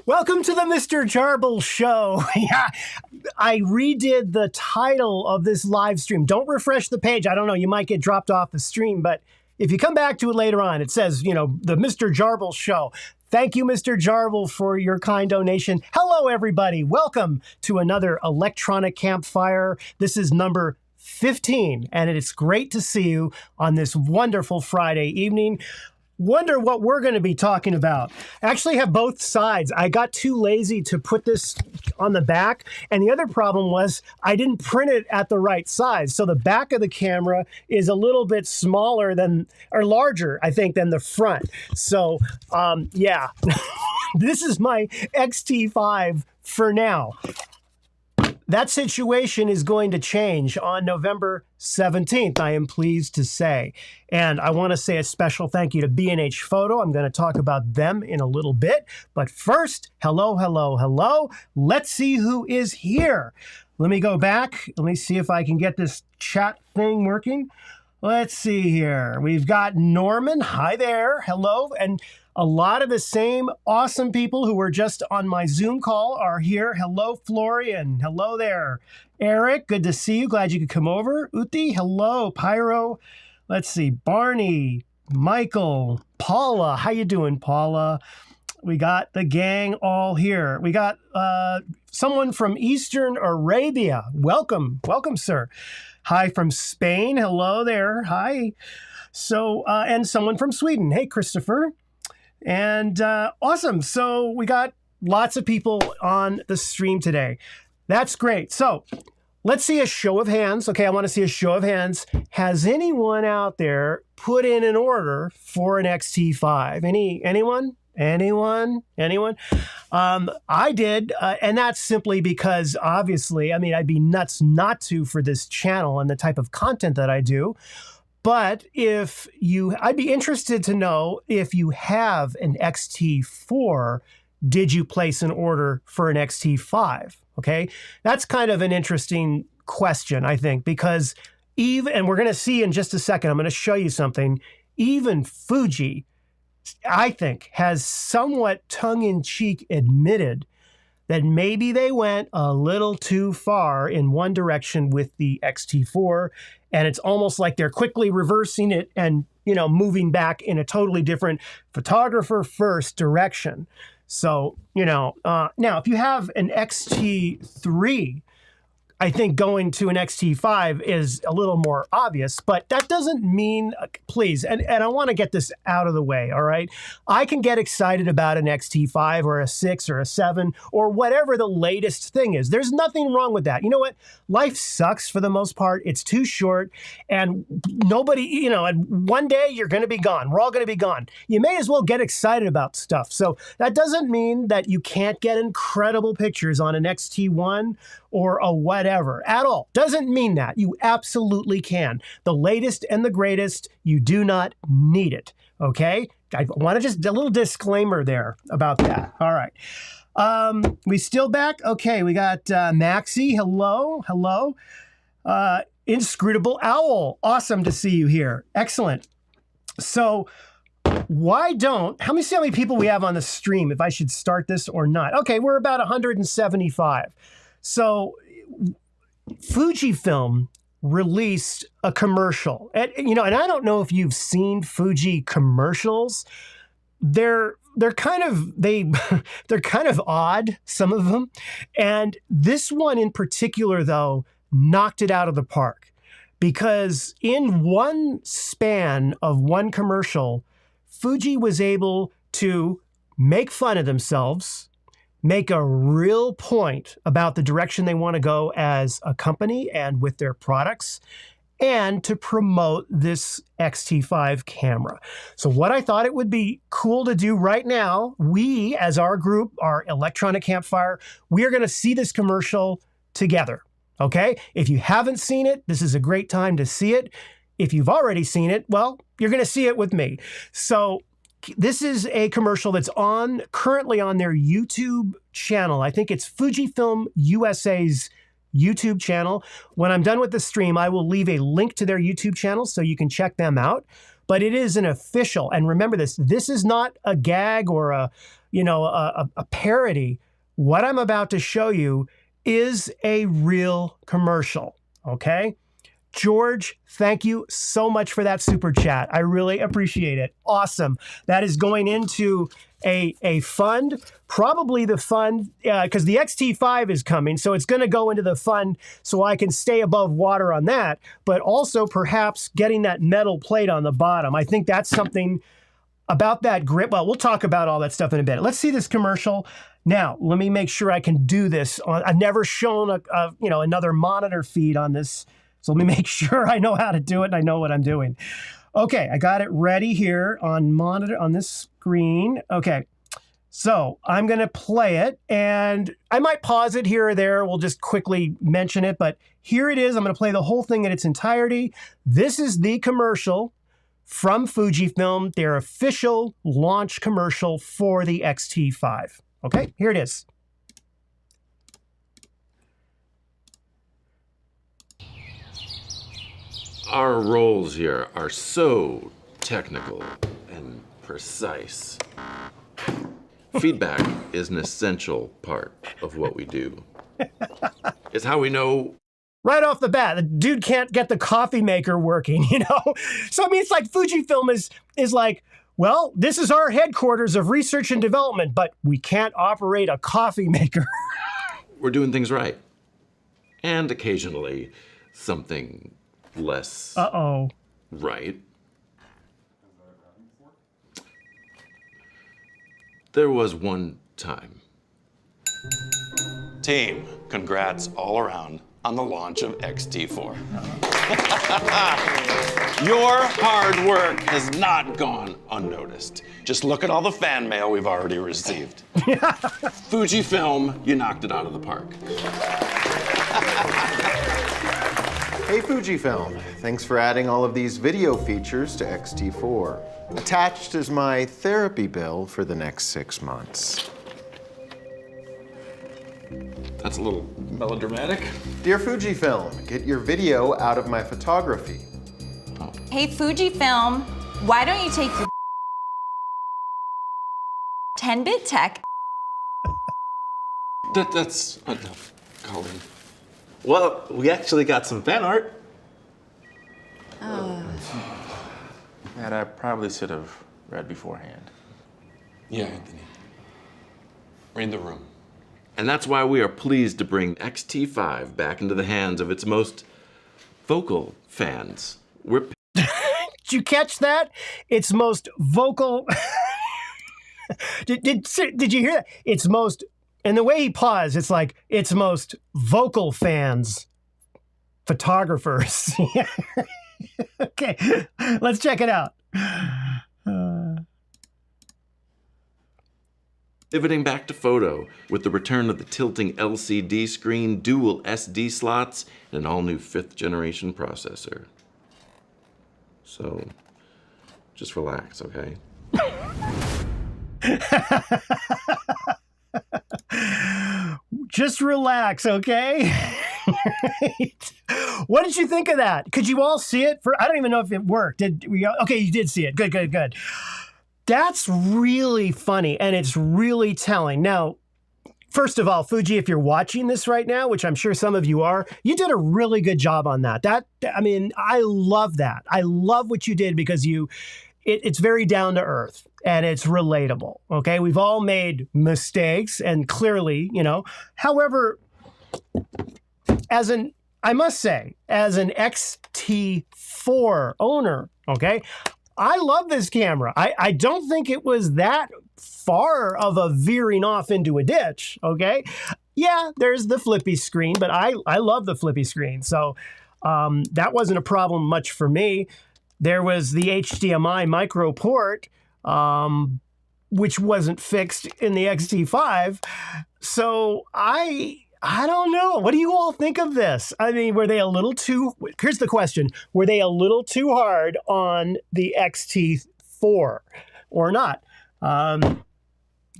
Welcome to the Mr. Jarble Show. Yeah, I redid the title of this live stream. Don't refresh the page. I don't know, you might get dropped off the stream, but if you come back to it later on, it says, the Mr. Jarble Show. Thank you, Mr. Jarble, for your kind donation. Hello, everybody. Welcome to another Electronic Campfire. This is number 15, and it's great to see you on this wonderful Friday evening. Wonder what we're going to be talking about. Actually have both sides. I got too lazy to put this on the back, and the other problem was I didn't print it at the right size. So the back of the camera is a little bit smaller or larger, I think, than the front. So, yeah, this is my X-T5 for now. That situation is going to change on November 17th, I am pleased to say. And I want to say a special thank you to B&H Photo. I'm going to talk about them in a little bit. But first, hello, hello, hello. Let's see who is here. Let me go back. Let me see if I can get this chat thing working. Let's see here. We've got Norman. Hi there. Hello. And a lot of the same awesome people who were just on my Zoom call are here. Hello, Florian. Hello there. Eric, good to see you. Glad you could come over. Uti, hello. Pyro. Let's see. Barney, Michael, Paula. How you doing, Paula? We got the gang all here. We got someone from Eastern Arabia. Welcome. Welcome, sir. Hi from Spain. Hello there. Hi. So, and someone from Sweden. Hey, Christopher. And awesome. So we got lots of people on the stream today. That's great. So let's see a show of hands. Okay, I want to see a show of hands. Has anyone out there put in an order for an X-T5? Anyone? I did, and that's simply because, obviously, I mean, I'd be nuts not to for this channel and the type of content that I do. But I'd be interested to know if you have an X-T4, did you place an order for an X-T5? Okay, that's kind of an interesting question, I think, because and we're going to see in just a second, I'm going to show you something, even Fuji, I think, has somewhat tongue-in-cheek admitted that maybe they went a little too far in one direction with the X-T4, and it's almost like they're quickly reversing it and, moving back in a totally different photographer-first direction. So, now, if you have an X-T3, I think going to an X-T5 is a little more obvious, but that doesn't mean, please, and I want to get this out of the way, all right? I can get excited about an X-T5 or a 6 or a 7 or whatever the latest thing is. There's nothing wrong with that. You know what? Life sucks for the most part. It's too short, and nobody, and one day you're going to be gone. We're all going to be gone. You may as well get excited about stuff. So that doesn't mean that you can't get incredible pictures on an X-T1 or a whatever at all. Doesn't mean that. You absolutely can. The latest and the greatest, you do not need it. Okay? I want to just a little disclaimer there about that. All right. We still back? Okay, we got Maxie. Hello. Hello. Inscrutable Owl. Awesome to see you here. Excellent. So let me see how many people we have on the stream, if I should start this or not. Okay, we're about 175. So Fujifilm released a commercial, and I don't know if you've seen Fuji commercials. They're kind of odd, some of them, and this one in particular, though, knocked it out of the park, because in one span of one commercial, Fuji was able to make fun of themselves, make a real point about the direction they want to go as a company and with their products, and to promote this X-T5 camera. So what I thought it would be cool to do right now, we, as our group, our Electronic Campfire, we are going to see this commercial together, okay? If you haven't seen it, this is a great time to see it. If you've already seen it, well, you're going to see it with me. So this is a commercial that's currently on their YouTube channel. I think it's Fujifilm USA's YouTube channel. When I'm done with the stream, I will leave a link to their YouTube channel so you can check them out. but it is an official. And remember this is not a gag or a parody. What I'm about to show you is a real commercial, okay? George, thank you so much for that super chat. I really appreciate it. Awesome. That is going into a fund, probably the fund, because the X-T5 is coming, so it's going to go into the fund so I can stay above water on that, but also perhaps getting that metal plate on the bottom. I think that's something about that grip. Well, we'll talk about all that stuff in a bit. Let's see this commercial. Now, let me make sure I can do this. I've never shown another monitor feed on this, so let me make sure I know how to do it and I know what I'm doing. Okay, I got it ready here on monitor on this screen. Okay, so I'm going to play it, and I might pause it here or there. We'll just quickly mention it, but here it is. I'm going to play the whole thing in its entirety. This is the commercial from Fujifilm, their official launch commercial for the X-T5. Okay, here it is. Our roles here are so technical and precise. Feedback is an essential part of what we do. It's how we know. Right off the bat, the dude can't get the coffee maker working, you know? So, I mean, it's like Fujifilm is like, well, this is our headquarters of research and development, but we can't operate a coffee maker. We're doing things right. And occasionally something less right. There was one time. Team, congrats all around on the launch of X-T4. Your hard work has not gone unnoticed. Just look at all the fan mail we've already received. Fujifilm, you knocked it out of the park. Hey Fujifilm, thanks for adding all of these video features to X-T4. Attached is my therapy bill for the next 6 months. That's a little melodramatic. Dear Fujifilm, get your video out of my photography. Hey Fujifilm, why don't you take your 10-bit tech? That's enough, Colleen. Well, we actually got some fan art. That I probably should have read beforehand. Yeah, Anthony. Read the room. And that's why we are pleased to bring X-T5 back into the hands of its most vocal fans. Did you catch that? Its most vocal. Did you hear that? Its most, and the way he paused, it's like its most vocal fans, photographers. Okay, let's check it out. Pivoting back to photo with the return of the tilting LCD screen, dual SD slots, and an all-new 5th generation processor. So, just relax, okay? Just relax, okay? Right. What did you think of that? Could you all see it? I don't even know if it worked. Did we? Okay, you did see it. Good, good, good. That's really funny, and it's really telling. Now, first of all, Fuji, if you're watching this right now, which I'm sure some of you are, you did a really good job on that. I mean, I love that. I love what you did because it's very down to earth and it's relatable. Okay, we've all made mistakes, and clearly, However, I must say, as an X-T4 owner, okay, I love this camera. I don't think it was that far of a veering off into a ditch, okay? Yeah, there's the flippy screen, but I love the flippy screen. So that wasn't a problem much for me. There was the HDMI micro port, which wasn't fixed in the X-T5. So I don't know. What do you all think of this? I mean, were they a little too... Here's the question. Were they a little too hard on the X-T4 or not?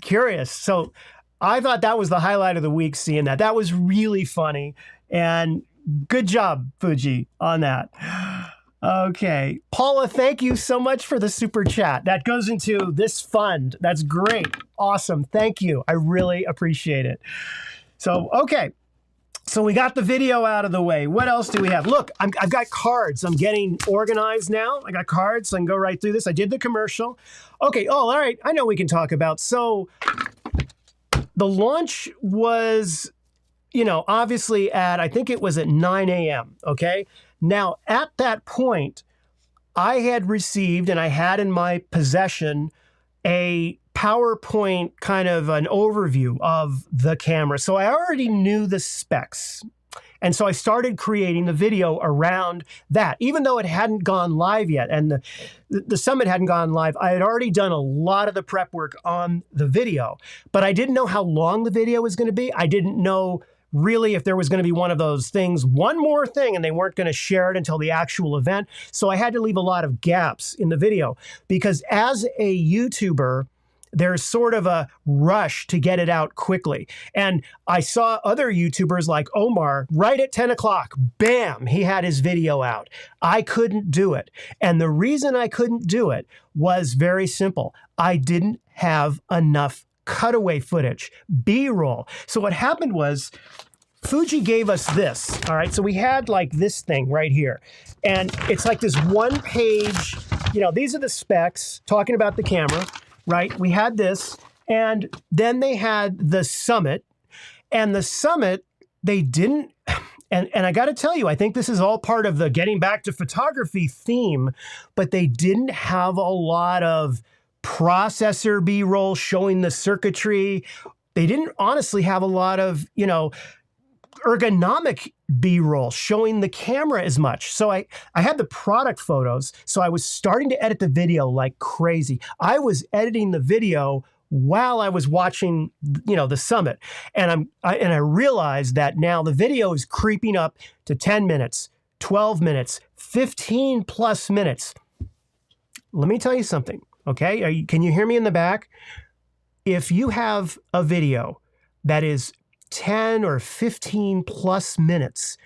Curious. So I thought that was the highlight of the week, seeing that. That was really funny. And good job, Fuji, on that. Okay. Paula, thank you so much for the super chat. That goes into this fund. That's great. Awesome. Thank you. I really appreciate it. So, okay. So we got the video out of the way. What else do we have? Look, I've got cards. I'm getting organized now. I got cards, so I can go right through this. I did the commercial. Okay. Oh, all right. I know we can talk about. So the launch was, you know, obviously I think it was at 9 a.m. Okay. Now, at that point, I had received and I had in my possession a PowerPoint kind of an overview of the camera. So I already knew the specs. And so I started creating the video around that, even though it hadn't gone live yet and the summit hadn't gone live. I had already done a lot of the prep work on the video, but I didn't know how long the video was going to be. I didn't know really if there was going to be one of those things, one more thing, and they weren't going to share it until the actual event. So I had to leave a lot of gaps in the video because as a YouTuber, there's sort of a rush to get it out quickly. And I saw other YouTubers like Omar right at 10 o'clock, bam, he had his video out. I couldn't do it. And the reason I couldn't do it was very simple. I didn't have enough cutaway footage, B-roll. So what happened was Fuji gave us this, all right? So we had like this thing right here. And it's like this one page, you know, these are the specs talking about the camera, right? We had this, and then they had the summit. And the summit, they didn't, and I got to tell you, I think this is all part of the getting back to photography theme, but they didn't have a lot of processor B-roll showing the circuitry. They didn't honestly have a lot of, you know, ergonomic B-roll showing the camera as much. So I had the product photos, so I was starting to edit the video like crazy. I was editing the video while I was watching, you know, the summit. And I realized that now the video is creeping up to 10 minutes, 12 minutes, 15 plus minutes. Let me tell you something. Okay, can you hear me in the back? If you have a video that is 10 or 15 plus minutes,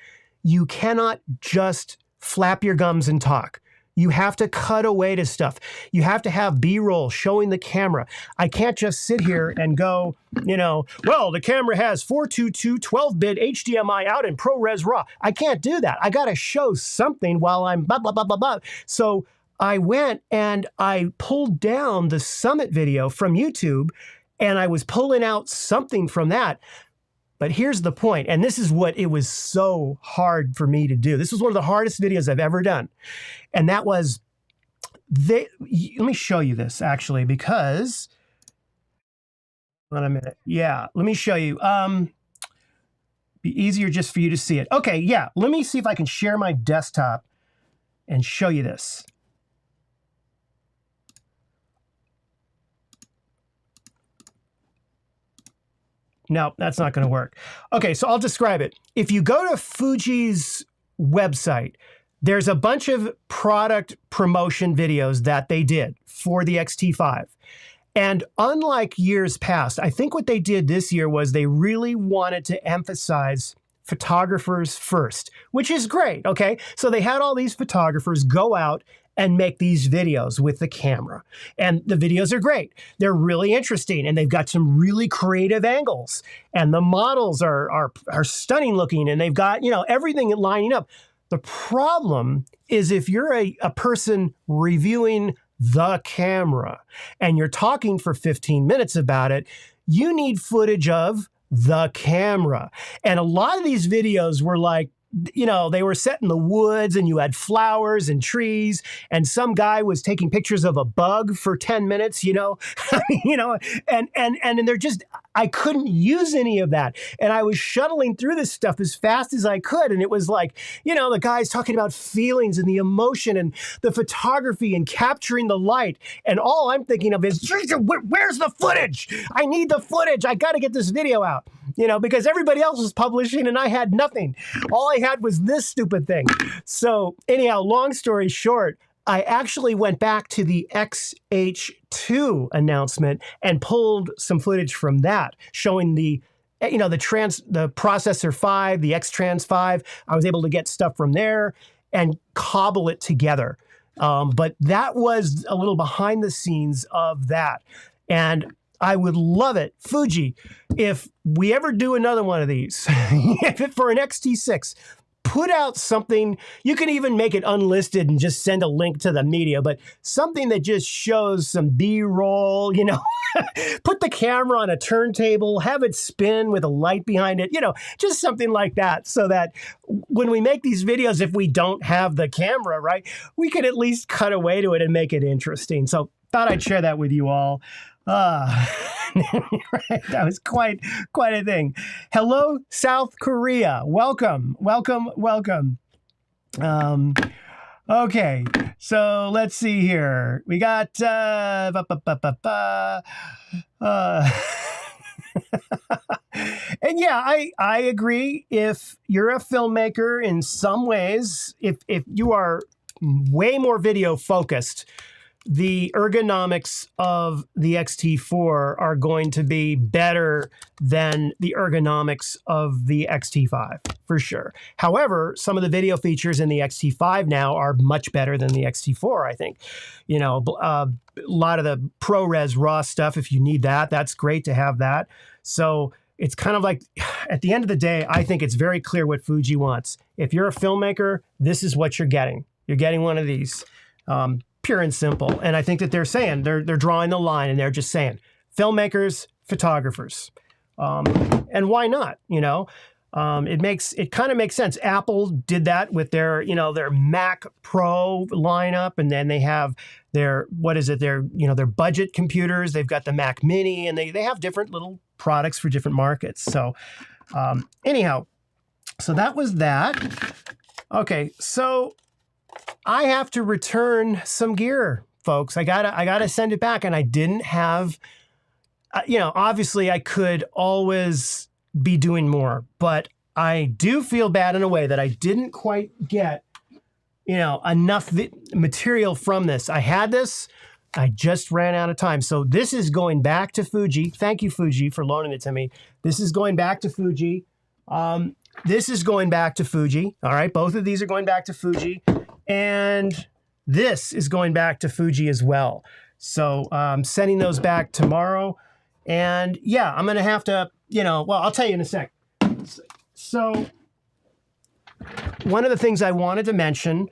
you cannot just flap your gums and talk. You have to cut away to stuff. You have to have B-roll showing the camera. I can't just sit here and go, you know, well, the camera has 422 12-bit HDMI out in ProRes RAW. I can't do that. I got to show something while I'm blah, blah, blah, blah, blah. So I went and I pulled down the summit video from YouTube and I was pulling out something from that. But here's the point, and this is what it was so hard for me to do. This was one of the hardest videos I've ever done. And that was, let me show you this actually, because, wait a minute. Yeah, let me show you. Be easier just for you to see it. Okay, yeah, let me see if I can share my desktop and show you this. No, that's not going to work. Okay, so I'll describe it. If you go to Fuji's website, there's a bunch of product promotion videos that they did for the X-T5. And unlike years past, I think what they did this year was they really wanted to emphasize photographers first, which is great, okay? So they had all these photographers go out and make these videos with the camera. And the videos are great. They're really interesting, and they've got some really creative angles. And the models are stunning looking, and they've got, you know, everything lining up. The problem is if you're a person reviewing the camera and you're talking for 15 minutes about it, you need footage of the camera. And a lot of these videos were like, you know, they were set in the woods and you had flowers and trees, and some guy was taking pictures of a bug for 10 minutes, you know, you know, and they're just, I couldn't use any of that. And I was shuttling through this stuff as fast as I could. And it was like, you know, the guy's talking about feelings and the emotion and the photography and capturing the light. And all I'm thinking of is, where's the footage? I need the footage. I got to get this video out, you know, because everybody else was publishing and I had nothing. All I had was this stupid thing. So anyhow, long story short, I actually went back to the XH2 announcement and pulled some footage from that, showing the, you know, the processor 5, the X-Trans 5. I was able to get stuff from there. and cobble it together. But that was a little behind the scenes of that. And I would love it, Fuji, if we ever do another one of these, for an X-T6, put out something. You can even make it unlisted and just send a link to the media, but something that just shows some B-roll, you know, put the camera on a turntable, have it spin with a light behind it, you know, just something like that, so that when we make these videos, if we don't have the camera, right, we could at least cut away to it and make it interesting. So thought I'd share that with you all. Right, that was quite a thing. Hello, South Korea. Welcome. Okay, so let's see here. We got and yeah, I agree. If you're a filmmaker, in some ways, if you are way more video focused, the ergonomics of the X-T4 are going to be better than the ergonomics of the X-T5, for sure. However, some of the video features in the X-T5 now are much better than the X-T4, I think. You know, a lot of the ProRes RAW stuff, if you need that, that's great to have that. So it's kind of like, at the end of the day, I think it's very clear what Fuji wants. If you're a filmmaker, this is what you're getting. You're getting one of these. Pure and simple. And I think that they're saying, they're drawing the line, and they're just saying, filmmakers, photographers. And why not? You know, it kind of makes sense. Apple did that with their, you know, their Mac Pro lineup, and then they have their, their budget computers. They've got the Mac Mini, and they have different little products for different markets. So anyhow, so that was that. Okay, so I have to return some gear, folks. I gotta send it back, and I didn't have, you know, obviously I could always be doing more, but I do feel bad in a way that I didn't quite get, you know, enough material from this. I had this, I just ran out of time. So this is going back to Fuji. Thank you, Fuji, for loaning it to me. This is going back to Fuji. This is going back to Fuji. All right, both of these are going back to Fuji. And this is going back to Fuji as well. So I'm sending those back tomorrow. And yeah, I'm going to have to, you know, well, I'll tell you in a sec. So one of the things I wanted to mention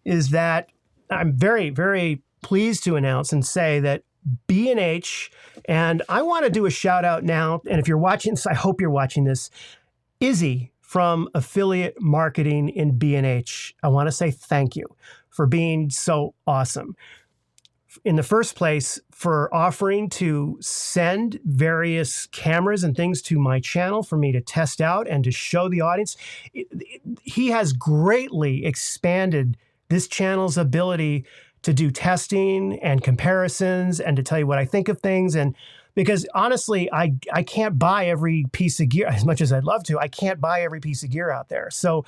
is that I'm very, very pleased to announce and say that B&H, and I want to do a shout out now. And if you're watching this, I hope you're watching this, Izzy from Affiliate Marketing in B&H. I want to say thank you for being so awesome. In the first place, for offering to send various cameras and things to my channel for me to test out and to show the audience. He has greatly expanded this channel's ability to do testing and comparisons and to tell you what I think of things. And because honestly, I can't buy every piece of gear, as much as I'd love to. I can't buy every piece of gear out there. So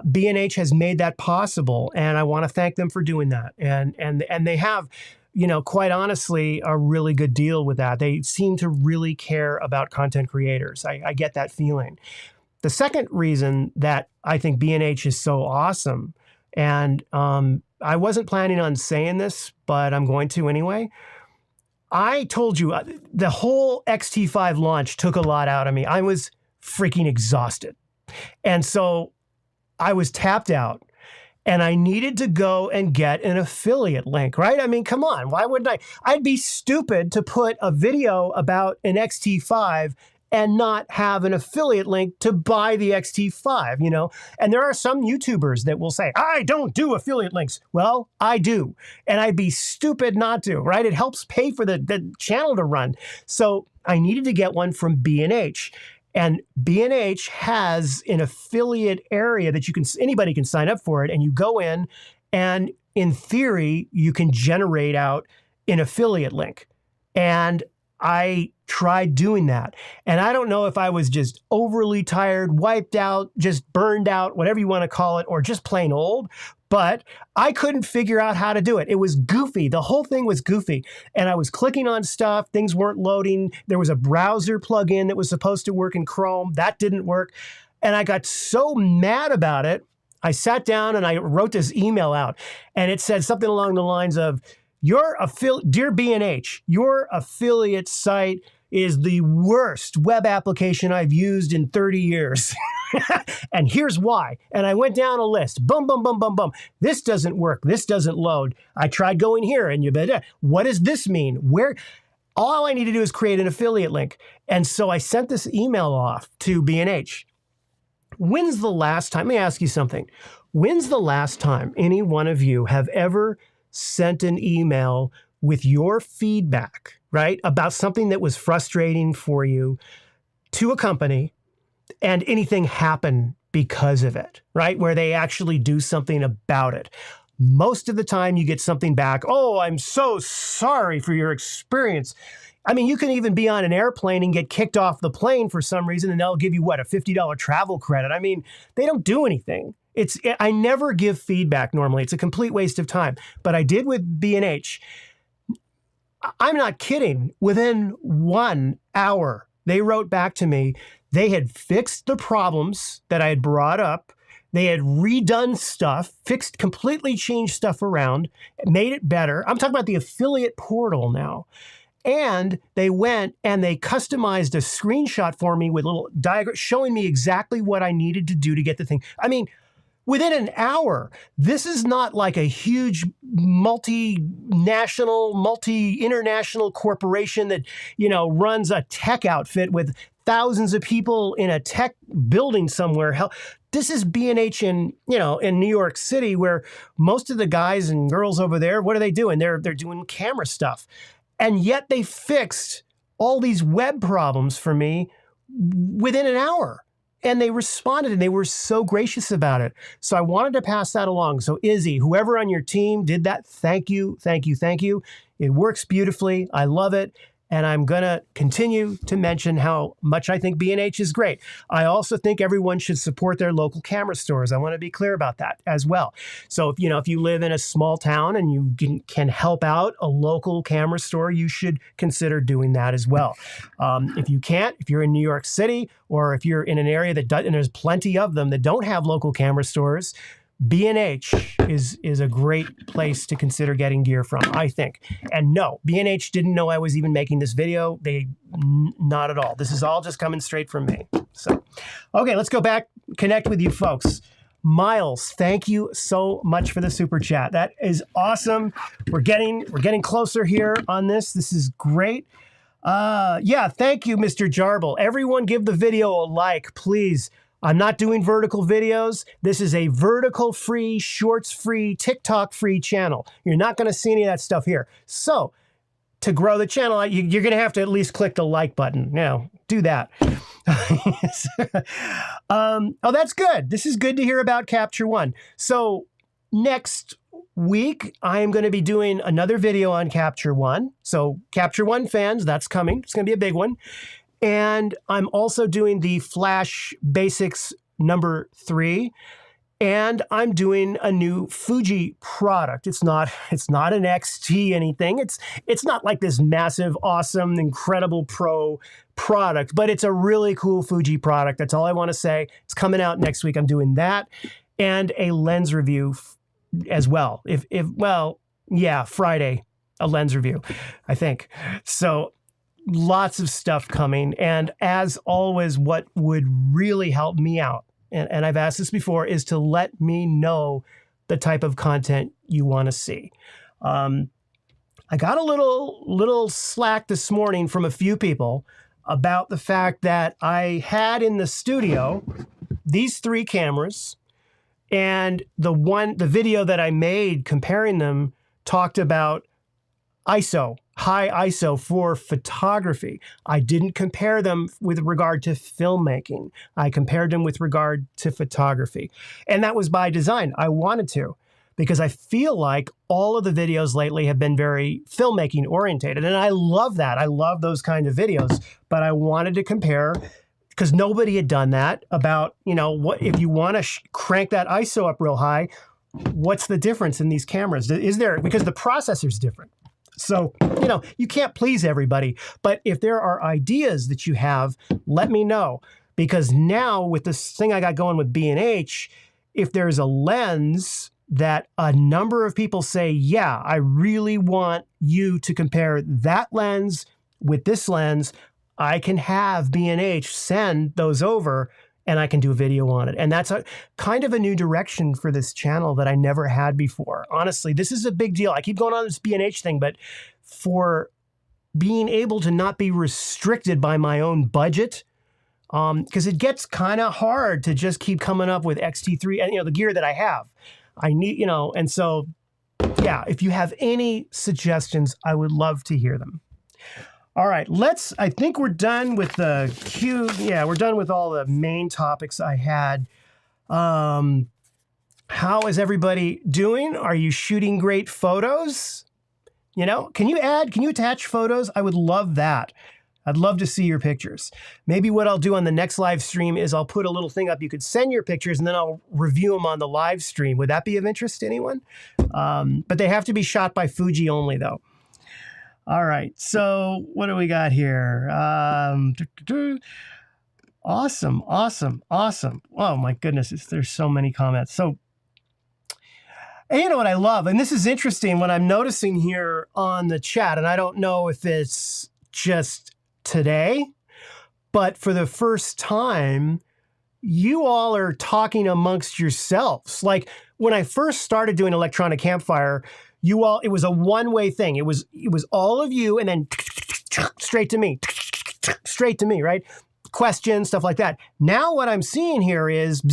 B&H has made that possible, and I want to thank them for doing that. And they have, you know, quite honestly, a really good deal with that. They seem to really care about content creators. I get that feeling. The second reason that I think B&H is so awesome, and I wasn't planning on saying this, but I'm going to anyway. I told you, the whole X-T5 launch took a lot out of me. I was freaking exhausted. And so I was tapped out, and I needed to go and get an affiliate link, right? I mean, come on, why wouldn't I? I'd be stupid to put a video about an X-T5 and not have an affiliate link to buy the X-T5, you know? And there are some YouTubers that will say, I don't do affiliate links. Well, I do. And I'd be stupid not to, right? It helps pay for the channel to run. So I needed to get one from B&H. And B&H has an affiliate area that anybody can sign up for it. And you go in, and in theory, you can generate out an affiliate link. And I tried doing that. And I don't know if I was just overly tired, wiped out, just burned out, whatever you want to call it, or just plain old, but I couldn't figure out how to do it. It was goofy. The whole thing was goofy. And I was clicking on stuff. Things weren't loading. There was a browser plugin that was supposed to work in Chrome. That didn't work. And I got so mad about it, I sat down and I wrote this email out, and it said something along the lines of, Dear B&H, your affiliate site is the worst web application I've used in 30 years. And here's why. And I went down a list. Boom, boom, boom, boom, boom. This doesn't work. This doesn't load. I tried going here, and what does this mean? All I need to do is create an affiliate link. And so I sent this email off to B&H. When's the last time, let me ask you something. When's the last time any one of you have ever sent an email with your feedback, right, about something that was frustrating for you to a company and anything happened because of it, right, where they actually do something about it? Most of the time you get something back, oh, I'm so sorry for your experience. I mean, you can even be on an airplane and get kicked off the plane for some reason, and they'll give you, a $50 travel credit. I mean, they don't do anything. I never give feedback normally. It's a complete waste of time. But I did with B&H. I'm not kidding. Within 1 hour, they wrote back to me. They had fixed the problems that I had brought up. They had redone stuff, completely changed stuff around, made it better. I'm talking about the affiliate portal now. And they went and they customized a screenshot for me with a little diagram showing me exactly what I needed to do to get the thing. I mean, within an hour. This is not like a huge multinational, multi-international corporation that, runs a tech outfit with thousands of people in a tech building somewhere. Hell, this is B&H in New York City, where most of the guys and girls over there, what are they doing? They're doing camera stuff. And yet they fixed all these web problems for me within an hour. And they responded, and they were so gracious about it. So I wanted to pass that along. So Izzy, whoever on your team did that, thank you, thank you, thank you. It works beautifully. I love it. And I'm going to continue to mention how much I think B&H is great. I also think everyone should support their local camera stores. I want to be clear about that as well. So if you live in a small town and you can help out a local camera store, you should consider doing that as well. If you can't, if you're in New York City, or if you're in an area that doesn't, and there's plenty of them that don't have local camera stores, B&H is a great place to consider getting gear from, I think. And no, B&H didn't know I was even making this video. Not at all. This is all just coming straight from me. So, okay, let's go back, connect with you folks. Miles, thank you so much for the super chat. That is awesome. We're getting closer here on this. This is great. Yeah, thank you, Mr. Jarble. Everyone give the video a like, please. I'm not doing vertical videos. This is a vertical free, shorts free, TikTok free channel. You're not going to see any of that stuff here. So to grow the channel, you're going to have to at least click the like button. Do that. Oh, that's good. This is good to hear about Capture One. So next week, I am going to be doing another video on Capture One. So Capture One fans, that's coming. It's going to be a big one. And I'm also doing the Flash Basics number 3. And I'm doing a new Fuji product. It's not an XT anything. It's not like this massive, awesome, incredible pro product, but it's a really cool Fuji product. That's all I want to say. It's coming out next week. I'm doing that and a lens review as well. Friday, a lens review, I think. So lots of stuff coming. And as always, what would really help me out, and I've asked this before, is to let me know the type of content you want to see. I got a little slack this morning from a few people about the fact that I had in the studio these 3 cameras, and the video that I made comparing them talked about ISO, high ISO for photography. I didn't compare them with regard to filmmaking. I compared them with regard to photography. And that was by design. I wanted to, because I feel like all of the videos lately have been very filmmaking orientated. And I love that. I love those kind of videos. But I wanted to compare, because nobody had done that, about, what if you want to crank that ISO up real high, what's the difference in these cameras? Is there, because the processor's different. So, you can't please everybody. But if there are ideas that you have, let me know. Because now with this thing I got going with B&H, if there's a lens that a number of people say, yeah, I really want you to compare that lens with this lens, I can have B&H send those over and I can do a video on it. And that's a kind of a new direction for this channel that I never had before. Honestly, this is a big deal. I keep going on this B&H thing, but for being able to not be restricted by my own budget, because it gets kind of hard to just keep coming up with X-T3 and, the gear that I have. I need, and so, yeah, if you have any suggestions, I would love to hear them. All right, I think we're done with the Q. Yeah, we're done with all the main topics I had. How is everybody doing? Are you shooting great photos? Can you attach photos? I would love that. I'd love to see your pictures. Maybe what I'll do on the next live stream is I'll put a little thing up. You could send your pictures and then I'll review them on the live stream. Would that be of interest to anyone? But they have to be shot by Fuji only, though. All right, so what do we got here? Awesome. Oh my goodness, there's so many comments. So, and you know what I love, and this is interesting what I'm noticing here on the chat, and I don't know if it's just today, but for the first time, you all are talking amongst yourselves. Like when I first started doing Electronic Campfire, it was a one-way thing. It was all of you and then straight to me, right? Questions, stuff like that. Now what I'm seeing here is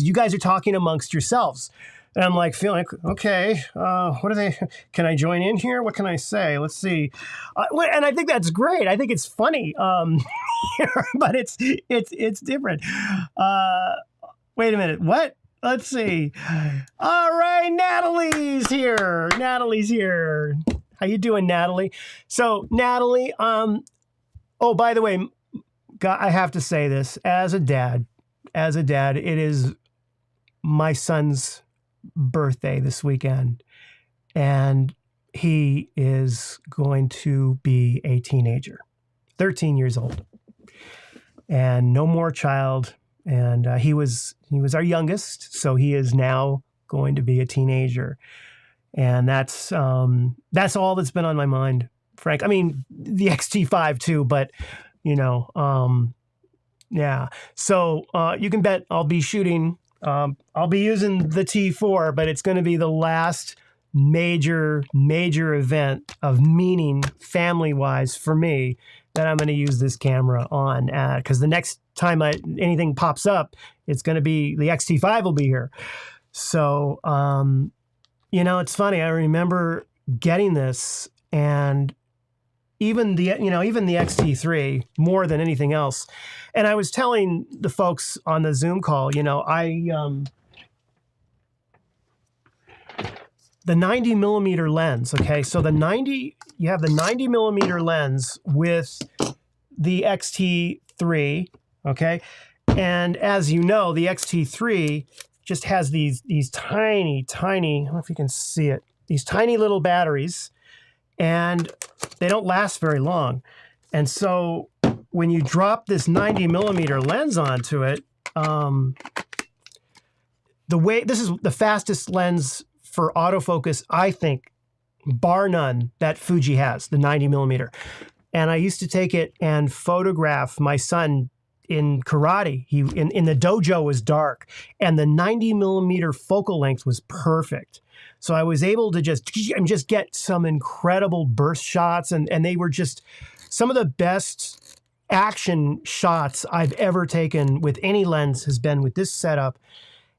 you guys are talking amongst yourselves. And I'm like feeling, okay, what are they, can I join in here? What can I say? Let's see. And I think that's great. I think it's funny, but it's different. Wait a minute, what? Let's see. All right, Natalie's here. How you doing, Natalie? So, Natalie, oh, by the way, I have to say this. As a dad, it is my son's birthday this weekend, and he is going to be a teenager, 13 years old, and no more child. And he was our youngest, so he is now going to be a teenager, and that's all that's been on my mind, Frank. I mean, the X-T5 too, but yeah. So you can bet I'll be shooting. I'll be using the T4, but it's going to be the last major event of meaning family-wise for me that I'm going to use this camera on, because the next time anything pops up, it's going to be the X-T5 will be here. So, it's funny. I remember getting this, and even the X-T3 more than anything else. And I was telling the folks on the Zoom call, the 90 millimeter lens. Okay. So you have the 90 millimeter lens with the X-T3. Okay. And as you know, the X-T3 just has these tiny, I don't know if you can see it, these tiny little batteries, and they don't last very long. And so when you drop this 90 millimeter lens onto it, this is the fastest lens for autofocus, I think, bar none, that Fuji has, the 90 millimeter. And I used to take it and photograph my son in karate. In the dojo was dark, and the 90 millimeter focal length was perfect. So I was able to just get some incredible burst shots, and they were just some of the best action shots I've ever taken with any lens has been with this setup.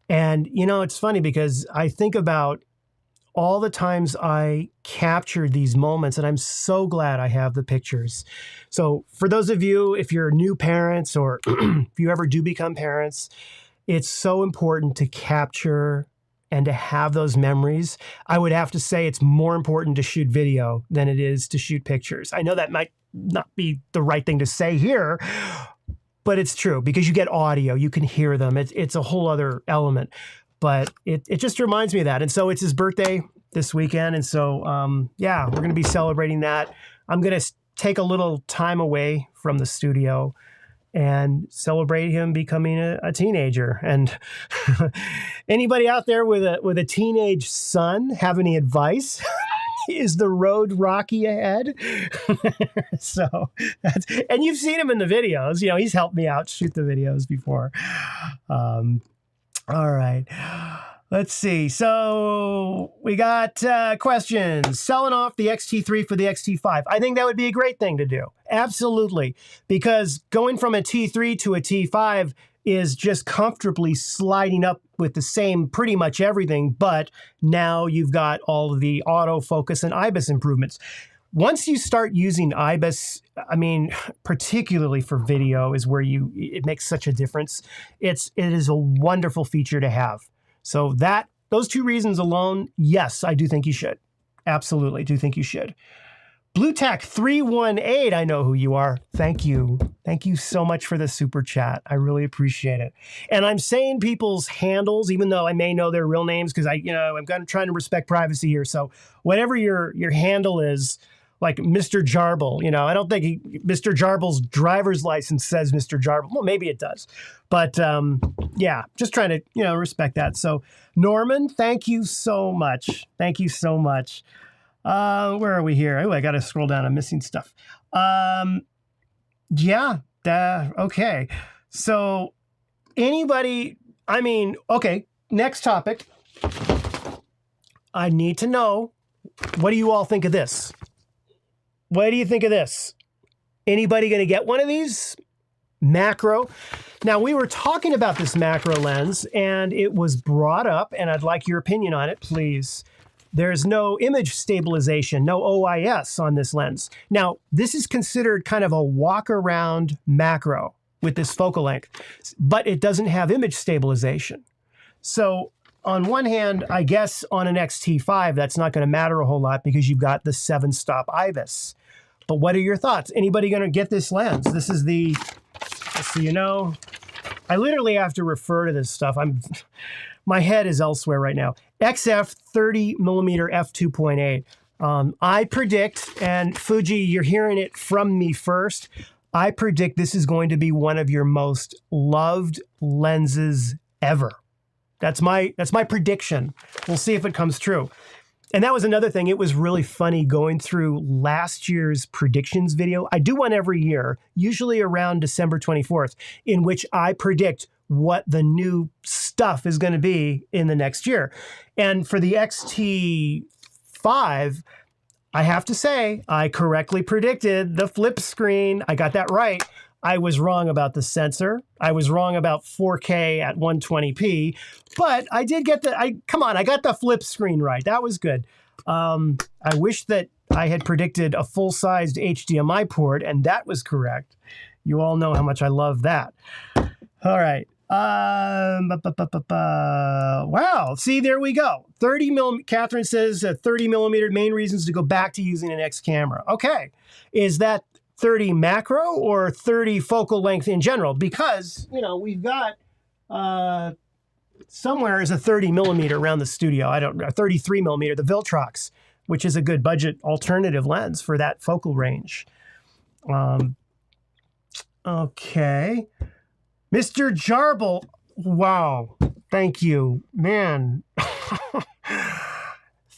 And, it's funny because I think about all the times I captured these moments, and I'm so glad I have the pictures. So for those of you, if you're new parents or if you ever do become parents, it's so important to capture and to have those memories. I would have to say it's more important to shoot video than it is to shoot pictures. I know that might not be the right thing to say here, but it's true because you get audio, you can hear them. It's a whole other element. But it just reminds me of that. And so it's his birthday this weekend. And so, we're going to be celebrating that. I'm going to take a little time away from the studio and celebrate him becoming a teenager. And anybody out there with a teenage son have any advice? Is the road rocky ahead? So and you've seen him in the videos. You know, he's helped me out shoot the videos before. All right. Let's see. So we got questions. Selling off the X-T3 for the X-T5. I think that would be a great thing to do. Absolutely. Because going from a T3 to a T5 is just comfortably sliding up with the same pretty much everything, but now you've got all of the autofocus and IBIS improvements. Once you start using IBIS, I mean, particularly for video is where it makes such a difference. It is a wonderful feature to have. So those two reasons alone, yes, I do think you should. Absolutely, do think you should. BlueTac318, I know who you are. Thank you. Thank you so much for the super chat. I really appreciate it. And I'm saying people's handles, even though I may know their real names, because I'm trying to respect privacy here. So whatever your handle is, like Mr. Jarble, I don't think Mr. Jarble's driver's license says Mr. Jarble. Well, maybe it does. But yeah, just trying to, respect that. So Norman, thank you so much. Thank you so much. Where are we here? Oh, I got to scroll down. I'm missing stuff. Yeah. Okay. So anybody, okay. Next topic. I need to know, what do you all think of this? What do you think of this? Anybody going to get one of these? Macro. Now, we were talking about this macro lens, and it was brought up, and I'd like your opinion on it, please. There's no image stabilization, no OIS on this lens. Now, this is considered kind of a walk-around macro with this focal length, but it doesn't have image stabilization. So on one hand, I guess on an X-T5, that's not going to matter a whole lot because you've got the 7-stop IBIS. But what are your thoughts? Anybody going to get this lens? This is the, so I literally have to refer to this stuff. My head is elsewhere right now. XF 30mm f2.8. I predict, and Fuji, you're hearing it from me first, I predict this is going to be one of your most loved lenses ever. That's my prediction. We'll see if it comes true. And that was another thing. It was really funny going through last year's predictions video. I do one every year, usually around December 24th, in which I predict what the new stuff is going to be in the next year. And for the X-T5, I have to say, I correctly predicted the flip screen. I got that right. I was wrong about the sensor. I was wrong about 4K at 120p, but I did get I got the flip screen right. That was good. I wish that I had predicted a full-sized HDMI port, and that was correct. You all know how much I love that. All right. Wow. See, there we go. 30mm. Catherine says 30mm main reasons to go back to using an X camera. Okay. Is that 30 macro or 30 focal length in general? Because, we've got somewhere is a 30mm around the studio. I don't know, 33mm, the Viltrox, which is a good budget alternative lens for that focal range. Okay. Mr. Jarble. Wow. Thank you, man.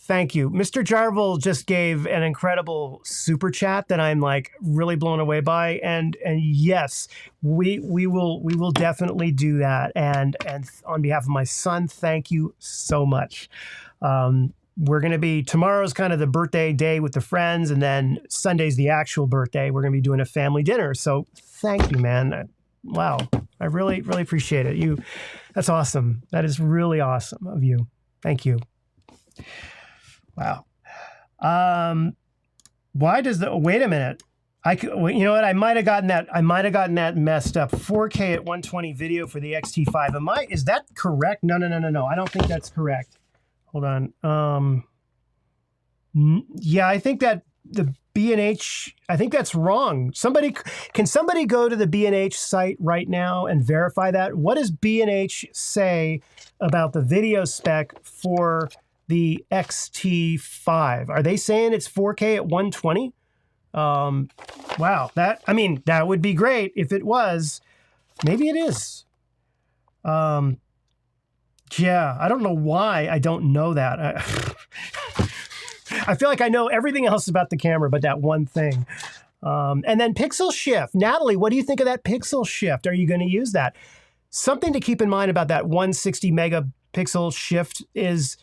Thank you. Mr. Jarble just gave an incredible super chat that I'm really blown away by. And yes, we will definitely do that. And on behalf of my son, thank you so much. We're going to be, tomorrow's kind of the birthday day with the friends, and then Sunday's the actual birthday. We're going to be doing a family dinner. So thank you, man. Wow. I really, really appreciate it. That's awesome. That is really awesome of you. Thank you. Wow. Why does wait a minute. You know what? I might have gotten that messed up. 4K at 120 video for the X-T5. Is that correct? No. I don't think that's correct. Hold on. Yeah, I think that the B&H, I think that's wrong. Can somebody go to the B&H site right now and verify that? What does B&H say about the video spec for the X-T5? Are they saying it's 4K at 120? Wow, that would be great if it was. Maybe it is. Yeah, I don't know why I don't know that. I feel like I know everything else about the camera, but that one thing. And then pixel shift. Natalie, what do you think of that pixel shift? Are you going to use that? Something to keep in mind about that 160 megapixel shift is,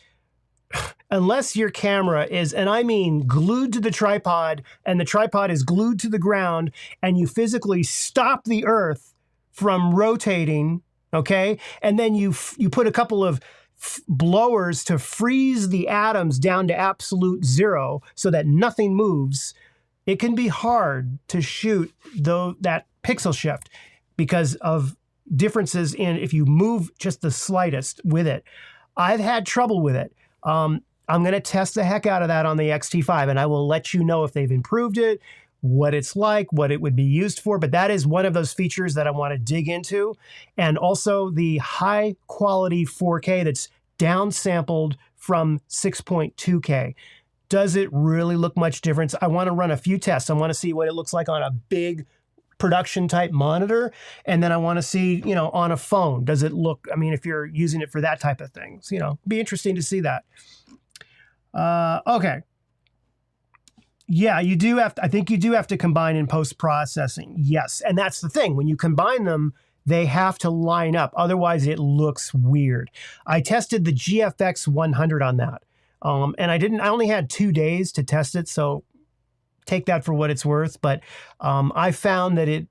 unless your camera is, and I mean glued to the tripod, and the tripod is glued to the ground, and you physically stop the earth from rotating, okay? And then you put a couple of blowers to freeze the atoms down to absolute zero so that nothing moves. It can be hard to shoot that pixel shift because of differences in if you move just the slightest with it. I've had trouble with it. I'm going to test the heck out of that on the X-T5, and I will let you know if they've improved it, what it's like, what it would be used for. But that is one of those features that I want to dig into. And also the high quality 4K that's downsampled from 6.2K. Does it really look much different? I want to run a few tests. I want to see what it looks like on a big production type monitor. And then I want to see, on a phone, does it look, if you're using it for that type of things, be interesting to see that. Okay. Yeah, you do have to, I think you do have to combine in post-processing. Yes. And that's the thing. When you combine them, they have to line up. Otherwise, it looks weird. I tested the GFX 100 on that. And I only had 2 days to test it. So take that for what it's worth. But I found that it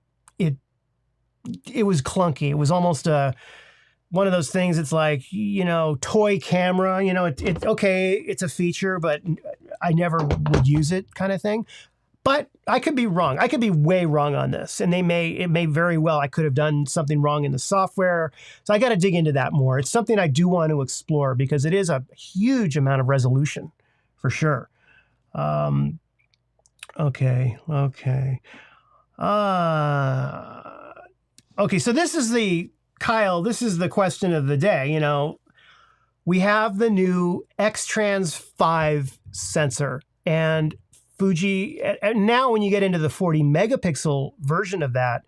was clunky. It was almost one of those things. It's like, toy camera, okay, it's a feature, but I never would use it kind of thing. But I could be wrong. I could be way wrong on this. And it may very well, I could have done something wrong in the software. So I got to dig into that more. It's something I do want to explore because it is a huge amount of resolution for sure. Okay. Okay, so this is Kyle, this is the question of the day. We have the new X-Trans 5 sensor, and Fuji, and now when you get into the 40 megapixel version of that,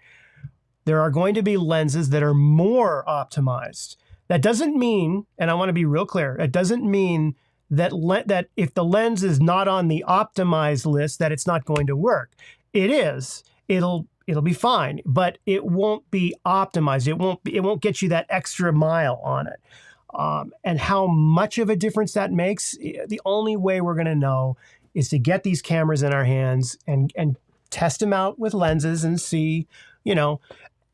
there are going to be lenses that are more optimized. That doesn't mean, and I want to be real clear, it doesn't mean that if the lens is not on the optimized list, that it's not going to work. It is. It'll be fine, but it won't be optimized. It won't get you that extra mile on it. And how much of a difference that makes, the only way we're going to know is to get these cameras in our hands and test them out with lenses and see,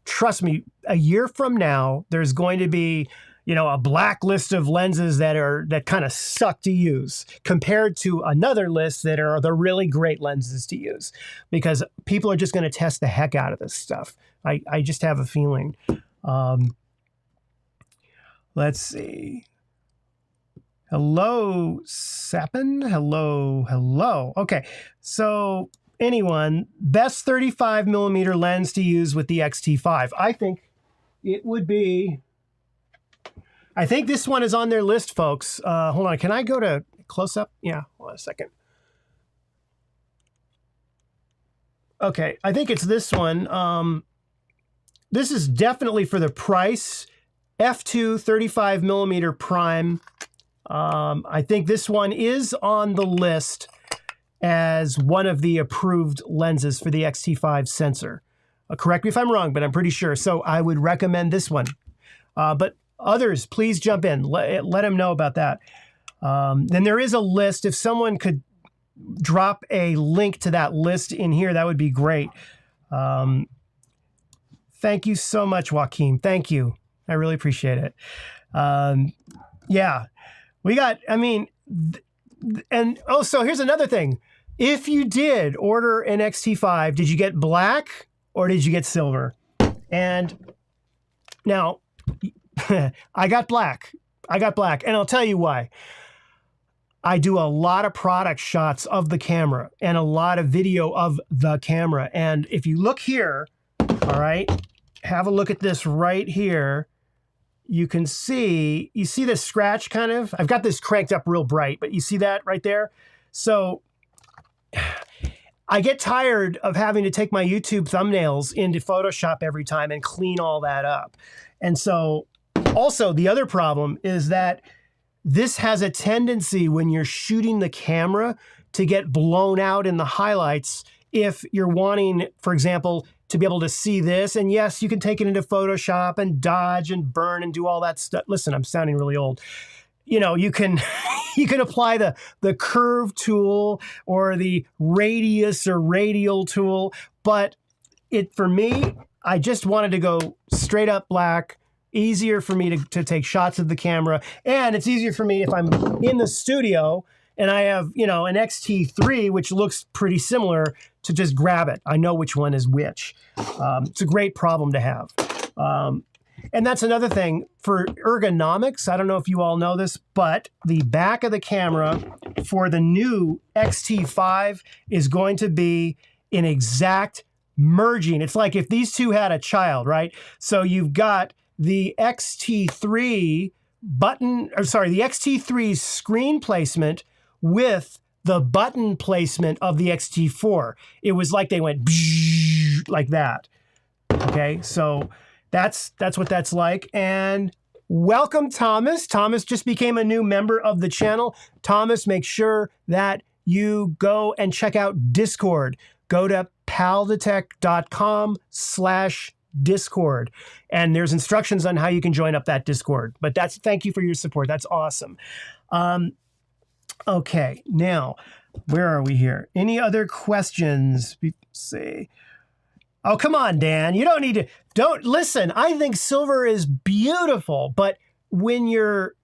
trust me, a year from now, there's going to be, a black list of lenses that kind of suck to use compared to another list that are the really great lenses to use, because people are just going to test the heck out of this stuff. I just have a feeling. Let's see. Hello, Sapin. Hello. Okay. So anyone, best 35 millimeter lens to use with the X-T5. I think it would be, I think this one is on their list, folks. Hold on. Can I go to close up? Yeah. Hold on a second. Okay. I think it's this one. This is definitely for the price. F2 35 millimeter prime. I think this one is on the list as one of the approved lenses for the X-T5 sensor. Correct me if I'm wrong, but I'm pretty sure. So I would recommend this one. But others, please jump in. Let them know about that. Then there is a list. If someone could drop a link to that list in here, that would be great. Thank you so much, Joaquin. Thank you. I really appreciate it. Yeah. We got, so here's another thing. If you did order an X-T5, did you get black or did you get silver? And now, I got black. And I'll tell you why. I do a lot of product shots of the camera and a lot of video of the camera. And if you look here, all right, have a look at this right here. You see this scratch kind of? I've got this cranked up real bright, but you see that right there? So I get tired of having to take my YouTube thumbnails into Photoshop every time and clean all that up. And so also the other problem is that this has a tendency when you're shooting the camera to get blown out in the highlights if you're wanting, for example, to be able to see this. And yes, you can take it into Photoshop and dodge and burn and do all that stuff. Listen, I'm sounding really old. You know, you can you can apply the curve tool or the radius or radial tool, but for me, I just wanted to go straight up black. Easier for me to take shots of the camera, and it's easier for me if I'm in the studio and I have, you know, an X-T5, which looks pretty similar, to just grab it. I know which one is which. It's a great problem to have. And that's another thing for ergonomics. I don't know if you all know this, but the back of the camera for the new X-T5 is going to be an exact merging. It's like if these two had a child, right? So you've got the X-T3 the X-T3's screen placement with the button placement of the X-T4. It was like they went like that. Okay, so that's what that's like. And welcome, Thomas. Thomas just became a new member of the channel. Thomas, make sure that you go and check out Discord. Go to paldetech.com/Discord. And there's instructions on how you can join up that Discord. But thank you for your support. That's awesome. Okay, now, where are we here? Any other questions? Let's see. Oh, come on, Dan. You don't need to, listen, I think silver is beautiful, but when you're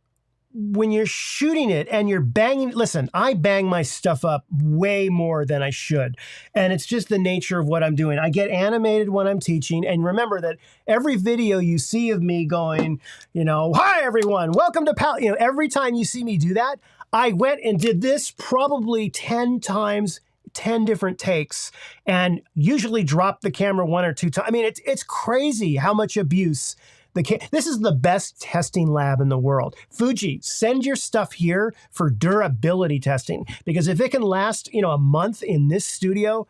shooting it and you're banging, listen, I bang my stuff up way more than I should. And it's just the nature of what I'm doing. I get animated when I'm teaching. And remember that every video you see of me going, you know, hi, everyone, welcome to Pal. You know, every time you see me do that, I went and did this probably 10 times, 10 different takes, and usually dropped the camera 1 or 2 times. I mean, it's crazy how much abuse. This is the best testing lab in the world. Fuji, send your stuff here for durability testing, because if it can last, you know, a month in this studio,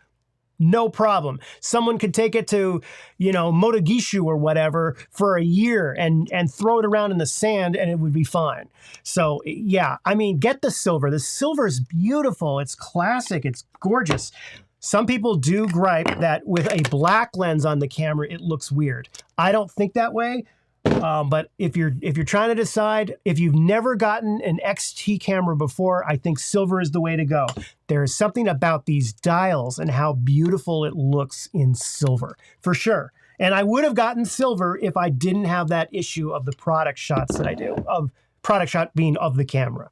no problem. Someone could take it to, you know, Motogishu or whatever for a year and throw it around in the sand and it would be fine. So yeah, I mean, get the silver. The silver is beautiful. It's classic. It's gorgeous. Some people do gripe that with a black lens on the camera, it looks weird. I don't think that way. But if you're trying to decide, if you've never gotten an XT camera before, I think silver is the way to go. There is something about these dials and how beautiful it looks in silver, for sure. And I would have gotten silver if I didn't have that issue of the product shots that I do, of product shot being of the camera.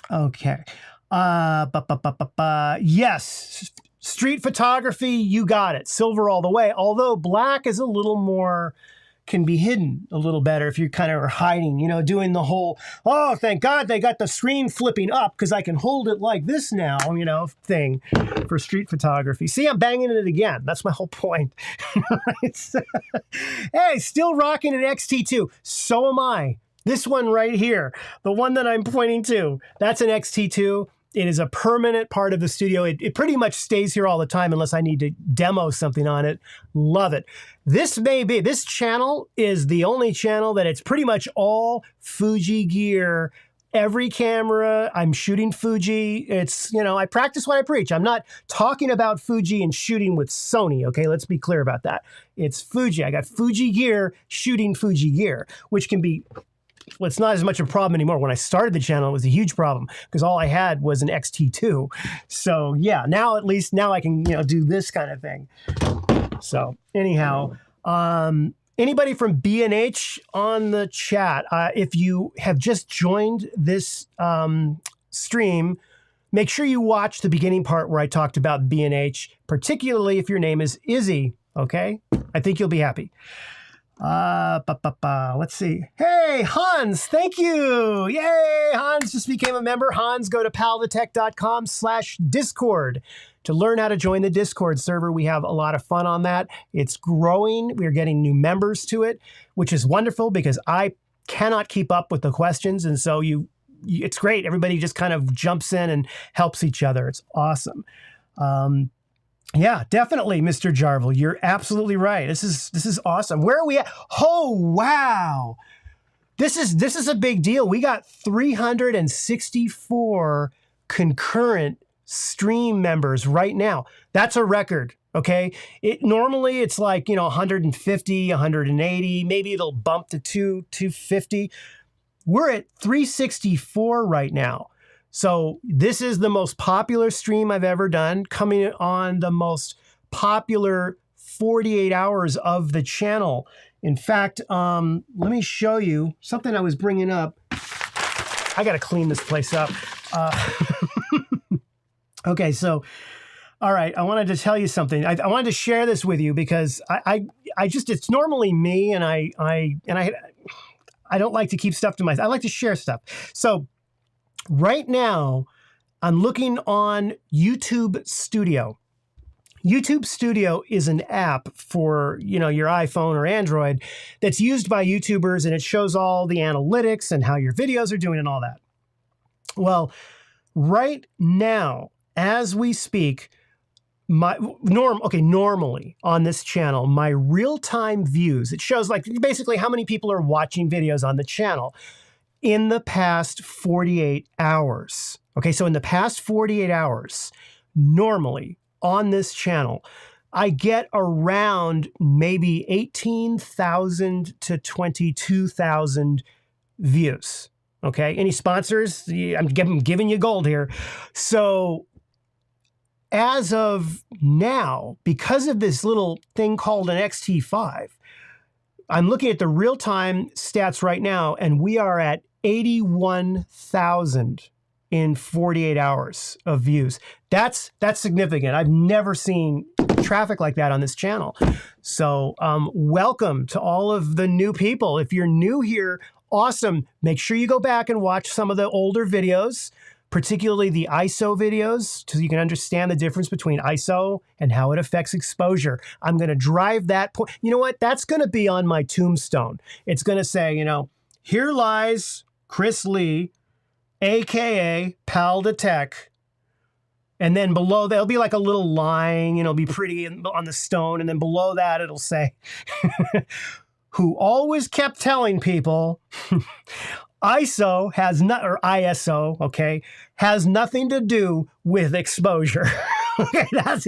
Okay. Yes, street photography, you got it. Silver all the way. Although black is a little more, can be hidden a little better if you kind of are hiding, you know, doing the whole, oh, thank God they got the screen flipping up because I can hold it like this now, you know, thing for street photography. See, I'm banging it again. That's my whole point. Hey, still rocking an XT2. So am I. This one right here, the one that I'm pointing to, that's an XT2. It is a permanent part of the studio. It pretty much stays here all the time unless I need to demo something on it. Love it. This channel is the only channel that it's pretty much all Fuji gear. Every camera, I'm shooting Fuji. It's, you know, I practice what I preach. I'm not talking about Fuji and shooting with Sony, okay? Let's be clear about that. It's Fuji. I got Fuji gear shooting Fuji gear, which can be, well, it's not as much a problem anymore. When I started the channel, it was a huge problem because all I had was an XT2. So yeah, now at least now I can, you know, do this kind of thing. So anyhow, anybody from B&H on the chat, if you have just joined this stream, make sure you watch the beginning part where I talked about B&H, particularly if your name is Izzy, okay? I think you'll be happy. Let's see. Hey, Hans, thank you. Yay, Hans just became a member. Hans, go to paldetech.com/Discord to learn how to join the Discord server. We have a lot of fun on that. It's growing. We're getting new members to it, which is wonderful because I cannot keep up with the questions. And so it's great. Everybody just kind of jumps in and helps each other. It's awesome. Yeah, definitely, Mr. Jarble. You're absolutely right. This is awesome. Where are we at? Oh, wow. This is a big deal. We got 364 concurrent stream members right now. That's a record. Okay. Normally it's like, 150, 180, maybe it'll bump to 250. We're at 364 right now. So this is the most popular stream I've ever done, coming on the most popular 48 hours of the channel. In fact, let me show you something I was bringing up. I got to clean this place up. Okay, so, all right, I wanted to tell you something. I wanted to share this with you because I just, it's normally me, and I don't like to keep stuff to myself. I like to share stuff. So right now, I'm looking on YouTube Studio. YouTube Studio is an app for, your iPhone or Android that's used by YouTubers, and it shows all the analytics and how your videos are doing and all that. Well, right now, as we speak, normally on this channel, my real-time views, it shows like basically how many people are watching videos on the channel in the past 48 hours. Okay, so in the past 48 hours, normally on this channel, I get around maybe 18,000 to 22,000 views. Okay, any sponsors? I'm giving you gold here. So as of now, because of this little thing called an X-T5, I'm looking at the real-time stats right now, and we are at 81,000 in 48 hours of views. That's significant. I've never seen traffic like that on this channel. So welcome to all of the new people. If you're new here, awesome. Make sure you go back and watch some of the older videos, particularly the ISO videos, so you can understand the difference between ISO and how it affects exposure. I'm going to drive that point. You know what? That's going to be on my tombstone. It's going to say, here lies Chris Lee, AKA Pal the Tech. And then below, there'll be like a little line, be pretty on the stone. And then below that, it'll say, who always kept telling people ISO has not, or ISO, okay, has nothing to do with exposure. Okay, that's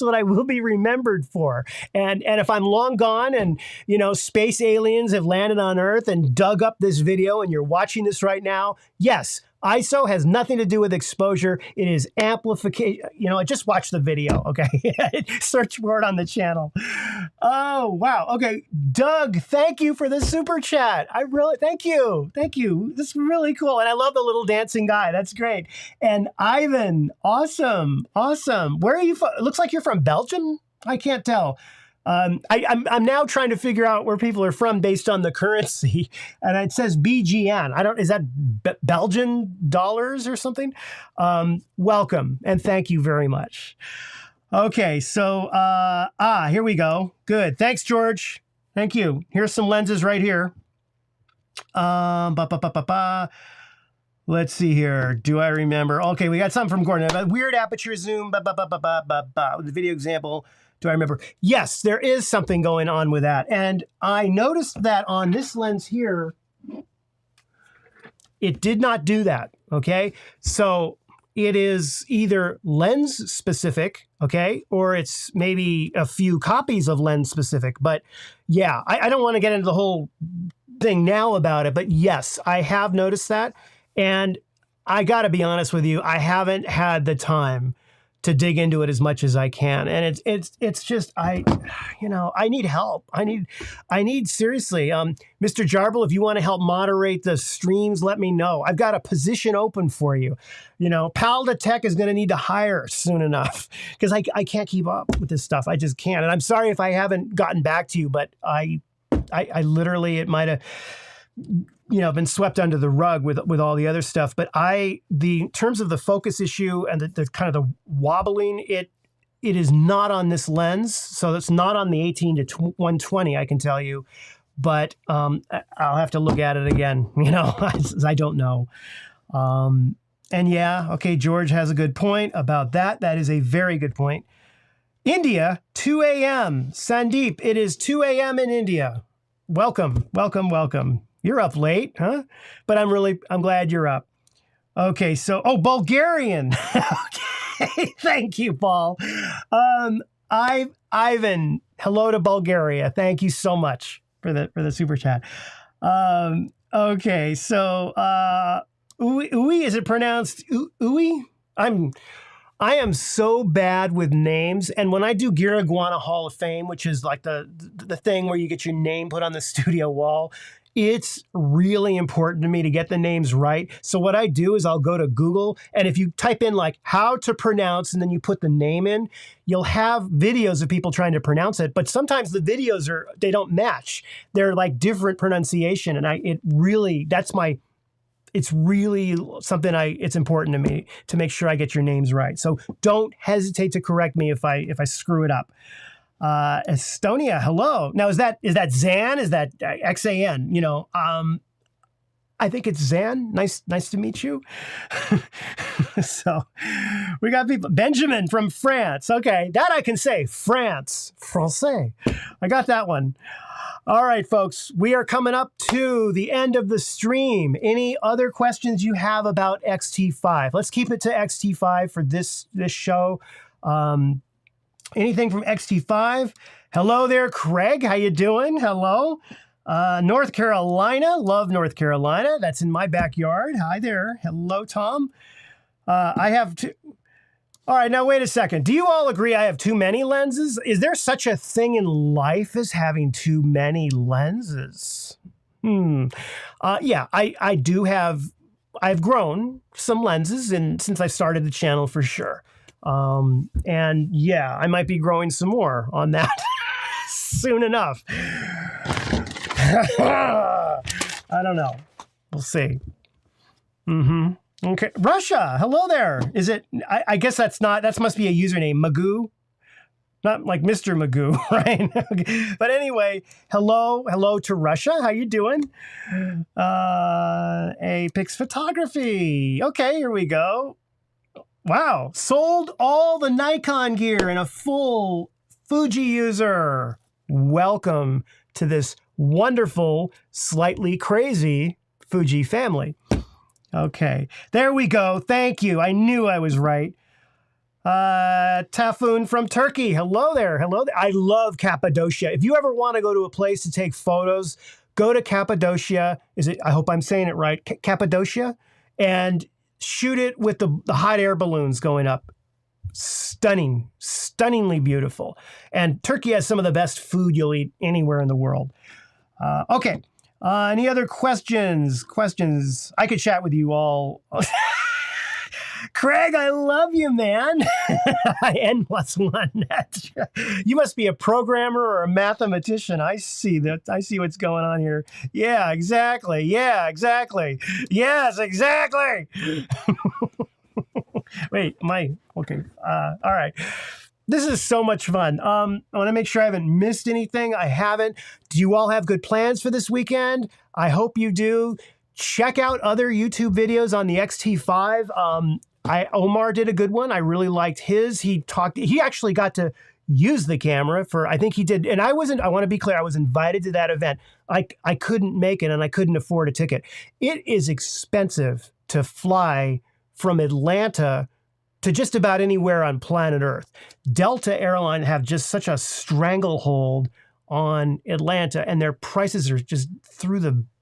what I will be remembered for. And if I'm long gone and, space aliens have landed on Earth and dug up this video and you're watching this right now, yes, ISO has nothing to do with exposure. It is amplification. Just watch the video, okay? Search for it on the channel. Oh, wow. Okay, Doug, thank you for the super chat. Thank you. Thank you. This is really cool. And I love the little dancing guy. That's great. And Ivan, awesome. Awesome. Where are you from? It looks like you're from Belgium. I can't tell. I'm now trying to figure out where people are from based on the currency, and it says BGN. Is that Belgian dollars or something? Welcome and thank you very much. Okay, so here we go. Good. Thanks, George. Thank you. Here's some lenses right here. Let's see here. Do I remember? Okay, we got something from Gordon. Weird aperture zoom. The video example. Do I remember? Yes, there is something going on with that. And I noticed that on this lens here, it did not do that, okay? So it is either lens specific, okay? Or it's maybe a few copies of lens specific. But yeah, I don't want to get into the whole thing now about it. But yes, I have noticed that. And I got to be honest with you, I haven't had the time to dig into it as much as I can. And it's just, I need help. I need seriously, Mr. Jarble, if you want to help moderate the streams, let me know. I've got a position open for you. Pal the Tech is going to need to hire soon enough because I can't keep up with this stuff. I just can't. And I'm sorry if I haven't gotten back to you, but I literally, it might have, been swept under the rug with all the other stuff. But in terms of the focus issue and the kind of the wobbling, it is not on this lens. So it's not on the 18 to 120, I can tell you. But I'll have to look at it again, I don't know. And yeah, okay, George has a good point about that. That is a very good point. India, 2 a.m. Sandeep, it is 2 a.m. in India. Welcome, welcome, welcome. You're up late, huh? But I'm glad you're up. Okay, so, Bulgarian. Okay, thank you, Paul. Ivan, hello to Bulgaria. Thank you so much for the super chat. Okay, so, Uy, is it pronounced Uy? I am so bad with names, and when I do Giraguana Hall of Fame, which is like the thing where you get your name put on the studio wall, it's really important to me to get the names right. So what I do is I'll go to Google, and if you type in like how to pronounce, and then you put the name in, you'll have videos of people trying to pronounce it. But sometimes the videos they don't match. They're like different pronunciation, and it's really something it's important to me to make sure I get your names right. So don't hesitate to correct me if I screw it up. Estonia, hello. Now is that Zan? Is that XAN? You know, I think it's Zan. Nice to meet you. So we got people. Benjamin from France. Okay, that I can say. France. Français. I got that one. All right, folks, we are coming up to the end of the stream. Any other questions you have about X-T5? Let's keep it to X-T5 for this show. Anything from X-T5? Hello there, Craig. How you doing? Hello. North Carolina. Love North Carolina. That's in my backyard. Hi there. Hello, Tom. I have two. All right, now wait a second. Do you all agree I have too many lenses? Is there such a thing in life as having too many lenses? Yeah, I do have. I've grown some lenses since I started the channel for sure. And yeah, I might be growing some more on that soon enough. I don't know. We'll see. Okay. Russia. Hello there. Is it, I guess that must be a username. Magoo. Not like Mr. Magoo, right? Okay. But anyway, hello to Russia. How you doing? Apex Photography. Okay, here we go. Wow. Sold all the Nikon gear and a full Fuji user. Welcome to this wonderful, slightly crazy Fuji family. Okay, there we go. Thank you. I knew I was right. Tafoon from Turkey. Hello there. Hello there. I love Cappadocia. If you ever want to go to a place to take photos, go to Cappadocia. I hope I'm saying it right. Cappadocia, and shoot it with the hot air balloons going up. Stunningly beautiful. And Turkey has some of the best food you'll eat anywhere in the world. Okay. Any other questions? I could chat with you all. Craig, I love you, man. N+1. You must be a programmer or a mathematician. I see that. I see what's going on here. Yeah, exactly. Yes, exactly. Wait, okay. All right. This is so much fun. I want to make sure I haven't missed anything. I haven't. Do you all have good plans for this weekend? I hope you do. Check out other YouTube videos on the X-T5. Omar did a good one. I really liked his. He actually got to use the camera I think he did. And I want to be clear, I was invited to that event. I couldn't make it, and I couldn't afford a ticket. It is expensive to fly from Atlanta to just about anywhere on planet Earth. Delta Airline have just such a stranglehold on Atlanta, and their prices are just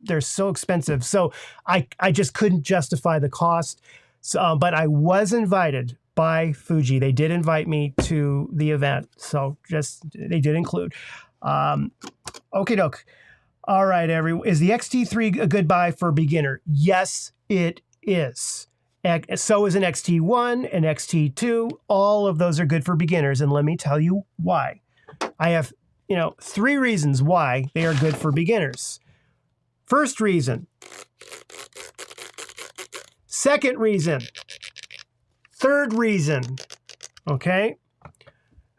they're so expensive. So I just couldn't justify the cost. So, but I was invited by Fuji. They did invite me to the event. So they did include. Okie doke. All right, everyone. Is the X-T3 a good buy for a beginner? Yes, it is. So is an X-T1, an X-T2. All of those are good for beginners, and let me tell you why. I have, 3 reasons why they are good for beginners. First reason. Second reason. Third reason. Okay?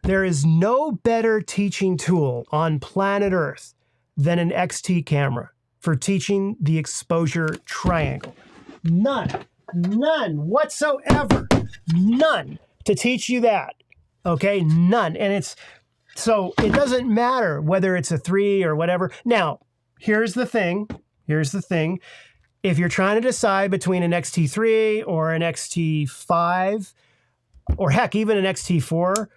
There is no better teaching tool on planet Earth than an X-T camera for teaching the exposure triangle. None. None whatsoever. None to teach you that. Okay, none. And so it doesn't matter whether it's a 3 or whatever. Now, here's the thing. If you're trying to decide between an X-T3 or an X-T5, or heck, even an X-T4,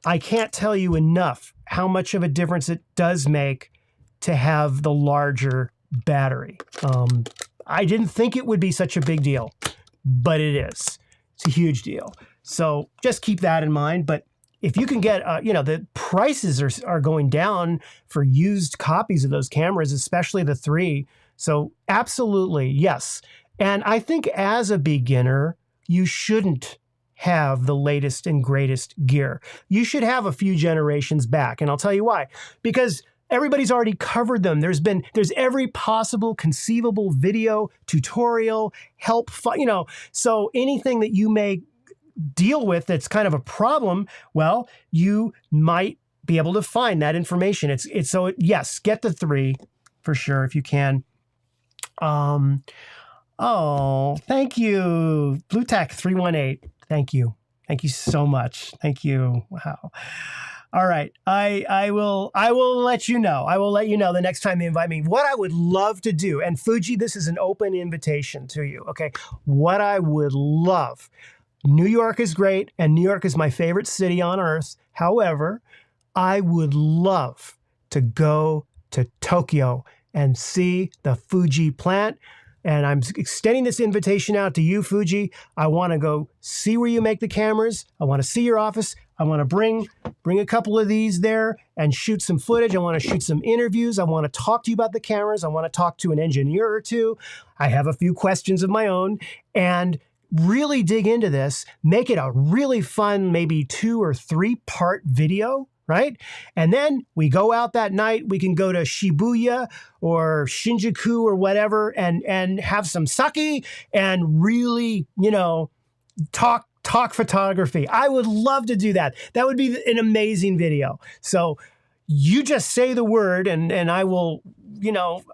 I can't tell you enough how much of a difference it does make to have the larger battery. I didn't think it would be such a big deal, but it is. It's a huge deal. So just keep that in mind. But if you can get, the prices are going down for used copies of those cameras, especially the 3. So absolutely, yes. And I think as a beginner, you shouldn't have the latest and greatest gear. You should have a few generations back. And I'll tell you why. Because everybody's already covered them. There's every possible conceivable video, tutorial, help, so anything that you may deal with that's kind of a problem, well, you might be able to find that information. Yes, get the 3 for sure if you can. Thank you, BlueTech318. Thank you so much. Thank you. Wow. All right, I will let you know. I will let you know the next time they invite me. What I would love to do, and Fuji, this is an open invitation to you. Okay, what I would love. New York is great, and New York is my favorite city on earth. However, I would love to go to Tokyo and see the Fuji plant. And I'm extending this invitation out to you, Fuji. I want to go see where you make the cameras. I want to see your office. I want to bring a couple of these there and shoot some footage. I want to shoot some interviews. I want to talk to you about the cameras. I want to talk to an engineer or two. I have a few questions of my own and really dig into this. Make it a really fun, maybe 2 or 3 part video. Right? And then we go out that night, we can go to Shibuya or Shinjuku or whatever and have some sake and really, talk photography. I would love to do that. That would be an amazing video. So you just say the word and I will,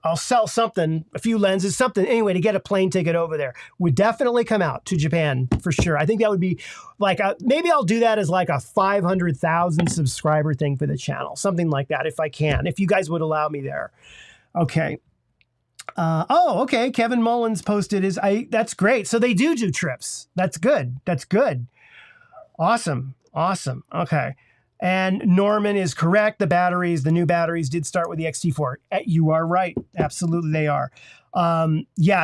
I'll sell something, a few lenses, something anyway to get a plane ticket over there. Would definitely come out to Japan for sure. I think that would be like, maybe I'll do that as like a 500,000 subscriber thing for the channel, something like that if I can, if you guys would allow me there. Okay. Okay. Kevin Mullins posted that's great. So they do trips. That's good. Awesome. Okay. And Norman is correct. The new batteries did start with the X-T4. You are right. Absolutely, they are.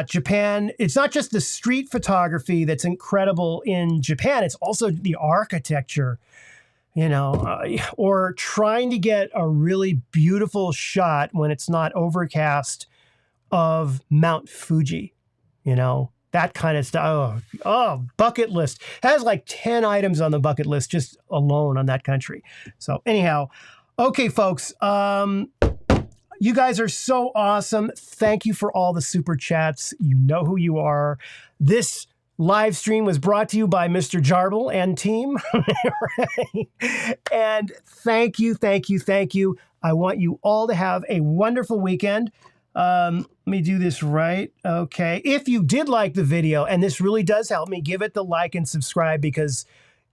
Japan, it's not just the street photography that's incredible in Japan. It's also the architecture, or trying to get a really beautiful shot when it's not overcast of Mount Fuji, that kind of stuff. Oh, bucket list. It has like 10 items on the bucket list just alone on that country. So anyhow, okay, folks. You guys are so awesome. Thank you for all the super chats. You know who you are. This live stream was brought to you by Mr. Jarble and team. And thank you. I want you all to have a wonderful weekend. Let me do this right. Okay. If you did like the video, and this really does help me, give it the like and subscribe because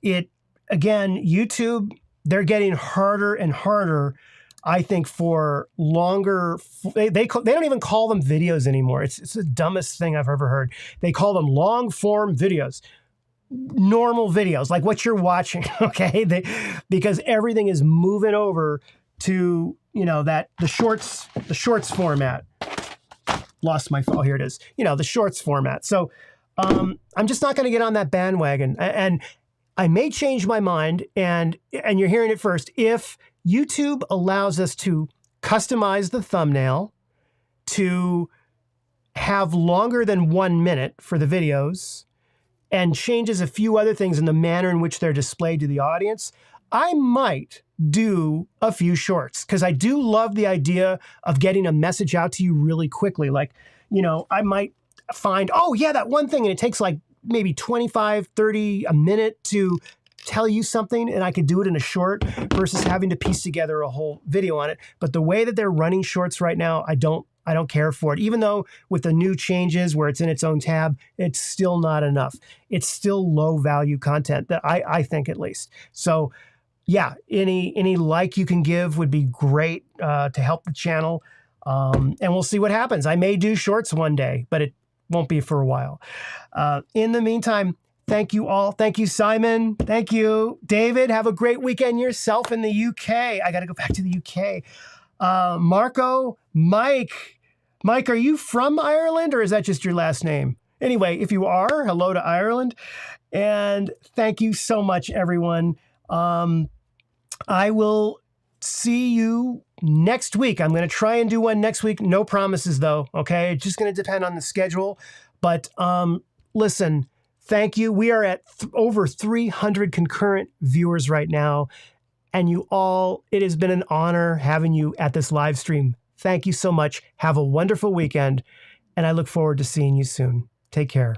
YouTube, they're getting harder and harder, I think, for longer. They don't even call them videos anymore. It's the dumbest thing I've ever heard. They call them long form videos. Normal videos, like what you're watching. Okay. Because everything is moving over to, the shorts format. Lost my phone. Oh, here it is. The shorts format. So I'm just not going to get on that bandwagon. And I may change my mind. And you're hearing it first. If YouTube allows us to customize the thumbnail to have longer than 1 minute for the videos and changes a few other things in the manner in which they're displayed to the audience, I might do a few shorts because I do love the idea of getting a message out to you really quickly. Like, I might find, that one thing, and it takes like maybe 25, 30, a minute to tell you something, and I could do it in a short versus having to piece together a whole video on it. But the way that they're running shorts right now, I don't I don't care for it. Even though with the new changes where it's in its own tab, it's still not enough. It's still low value content that I think at least. So yeah, any like you can give would be great to help the channel. And we'll see what happens. I may do shorts one day, but it won't be for a while. In the meantime, thank you all. Thank you, Simon. Thank you, David. Have a great weekend yourself in the UK. I got to go back to the UK. Marco, Mike, are you from Ireland or is that just your last name? Anyway, if you are, hello to Ireland. And thank you so much, everyone. I will see you next week. I'm going to try and do one next week. No promises, though. Okay. It's just going to depend on the schedule. But listen, thank you. We are at over 300 concurrent viewers right now. And you all, it has been an honor having you at this live stream. Thank you so much. Have a wonderful weekend. And I look forward to seeing you soon. Take care.